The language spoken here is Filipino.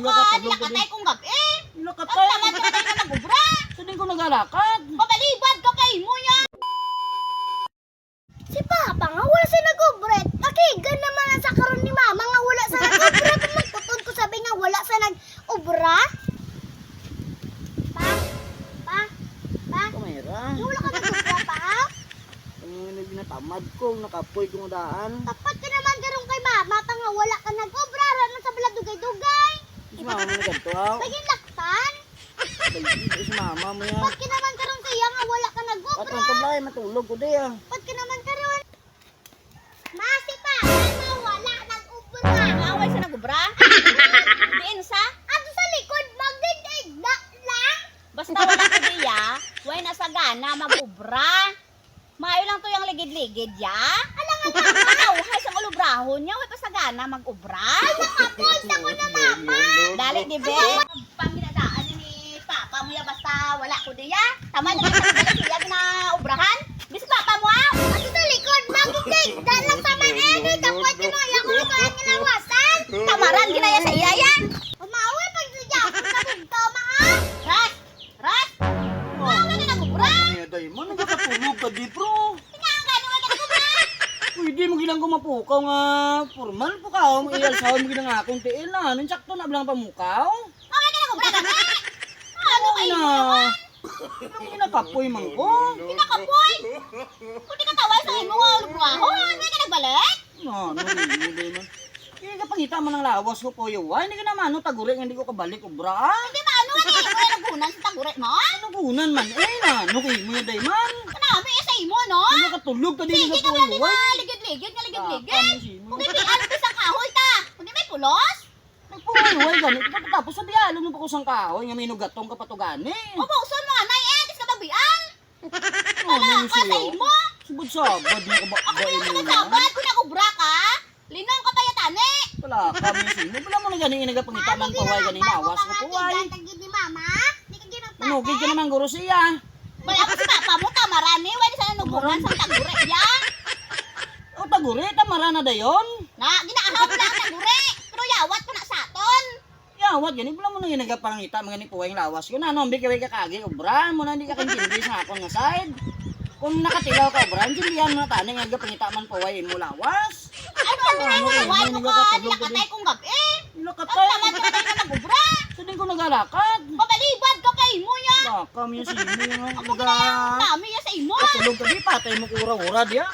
ka, nilakatay kong gabi. Nilakatay. Naman ka tayo na nag-ubra. Saan din ko naglalakad? Pabalibad ka kay mo yan. Si Papa nga wala sa nag-ubret. Nakigan naman ang sa karon ni Mama nga wala sa nag-ubra. Kung magtutod ko sabi nga wala sa nag-ubra. Pa? Kamera. Wala ka nag-ubra, Pa? Natamad ko, nakapoy kong daan. Tapat ka naman karong kay Mama pa nga wala ka nag-ubra. Ranon sa baladugay-dugay. Si mama mo na ganito, aw. Baging laktan. Si mama mo yan. Pat ka naman karong kaya nga wala ka At nag-ubra. ang tablay, matulog ko di ah. Pat ka naman karon. Masi pa, nga wala nag-ubra. Away sa nag-ubra. Diin sa? Ato sa likod, magdigdig na lang. Basta wala ko diya, way na sa gana mag-ubra. Maayo lang to yung ligid-ligid ya. Away sa ulubrahon niya, way pa sa gana mag-ubra. Apoy sa ko na Mama. Dali di be. Panginadaan ni Papa mo ya basta wala ko diya. Tama na sa siya na ubrahan. Bis Papa mo ah. Ato sa likod, magdigdig na lang sa maedi. Kapag kinaya ko na kaya nilawasan. Tamaran ginaya sa iya ya. Umawi pag siya ako sa bintama ha. Ras! Ras! Wala na nag-ubra. Ay, Daimon, nagkakatulog ka di, bro. Tinanggan mo ka nag-ubra. Pwede mo gilang kumapukaw nga formal po ka. Iyalsawan mo gilang akong tiil na. Anong sakto na bilang pamukaw? Okay ka nag-ubra gani. Ano kayo na. naman? Anong kinakapoy man ko? Pinakapoy. Kung di ka taway sa imo nga ulubrahon, hindi ka nagbalik. No, hindi man. Hindi ka pangita man ng lawas ko po yawa. Hindi ka naman, no, taguri nga hindi ko kabalik, ubra. Hindi maano ani, wala nagkunan sa taguret mo. Ano kunan man? Eh na, no, kayo mo yung dayman. Kanami sa imo no. Ano katulog ka din Sige nga ka po man di yawa. ba ligid-ligid nga ligid-ligid. Sino? Kung hindi ano sa kahoy ta. Kung di may pulos. Nagpuway ganit. Tapos sa dialo mo pa ko sang kahoy nga may nugatong kapatugani. Ubuson mo anay tis ka babian. Ano Wala mo ka sa siya? imo. Subod-sabad na ka ba? Ako yung kasabad kung nag-ubra ka. Linong ka pa yatani. Wala ka, may sino. Wala mo na ganing inagapangitan ng paway ganing lawas ko puway. Tagid ni Mama. Di ka ginagpata. Manugid ka naman guro siya. Wala ko si Papa mo tamarani. Wala sa nanugunan sa taguret ya. O taguri, tamara na dayon. Na, ginaahaw ko na ang taguret. Pero yawat ko na sa aton. Yawat, ganing wala mo na inagapangita mga ni puway lawas ko. Na, no, ambi kaway ka kagi, obra mo na hindi ka kintindi sa akon nga side. Kung nakatilaw ka, obra, hindi mo na tanong nga pangita man puway mo lawas. Ano ang pinakawan mo ka? Nilakatay kong gabi. Nilakatay. Tama ka tayo na nag-ubra. Saan din ko naglalakad? Pabalibad ka kay mo ya. Baka mo yung sino yung Ako na yung dami ya sa imo. Katulog ka di, patay mo kura-ura diya.